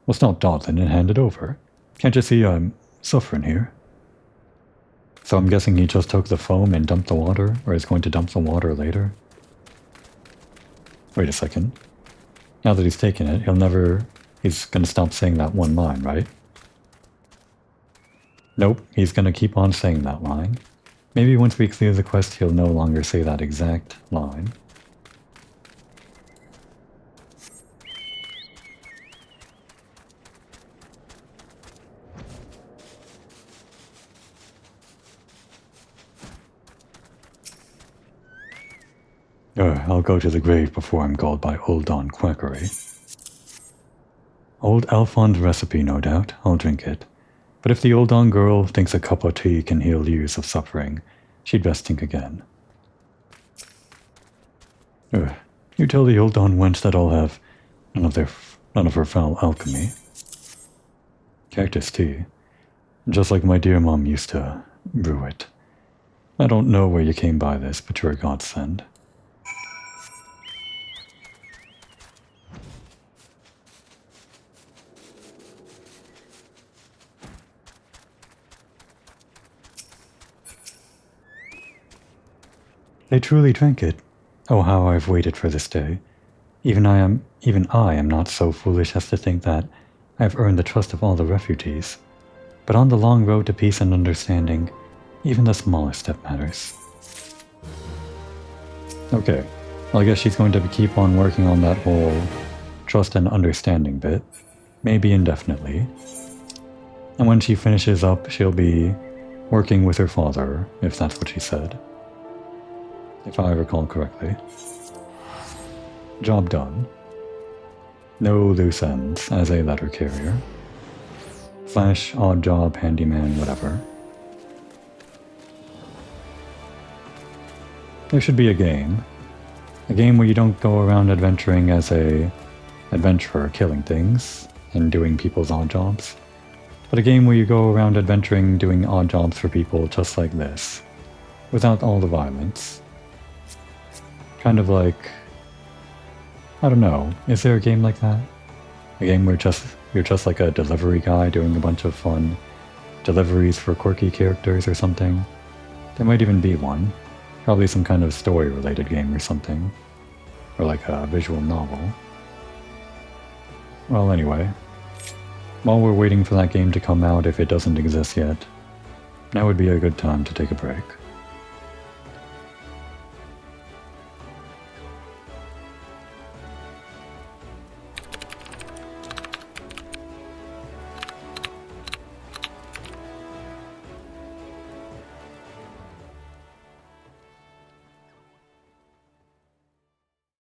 Well, stop dawdling and hand it over. Can't you see I'm suffering here? So I'm guessing he just took the foam and dumped the water, or is going to dump the water later? Wait a second. Now that he's taken it, he's gonna stop saying that one line, right? Nope, he's gonna keep on saying that line. Maybe once we clear the quest, he'll no longer say that exact line. I'll go to the grave before I'm galled by Old Don quackery. Old Alphon's recipe, no doubt. I'll drink it. But if the Old Don girl thinks a cup of tea can heal years of suffering, she'd best think again. You tell the Old Don wench that I'll have none of her foul alchemy. Cactus tea. Just like my dear mom used to brew it. I don't know where you came by this, but you're a godsend. They truly drank it. Oh, how I've waited for this day. Even I am not so foolish as to think that I have earned the trust of all the refugees. But on the long road to peace and understanding, even the smallest step matters. Okay, well, I guess she's going to keep on working on that whole trust and understanding bit, maybe indefinitely. And when she finishes up, she'll be working with her father, if that's what she said. If I recall correctly. Job done. No loose ends as a letter carrier. Slash odd job, handyman, whatever. There should be a game. A game where you don't go around adventuring as a adventurer killing things and doing people's odd jobs. But a game where you go around adventuring doing odd jobs for people just like this. Without all the violence. Kind of like, I don't know, is there a game like that? A game where you're just like a delivery guy doing a bunch of fun deliveries for quirky characters or something? There might even be one. Probably some kind of story-related game or something. Or like a visual novel. Well, anyway. While we're waiting for that game to come out, if it doesn't exist yet, now would be a good time to take a break.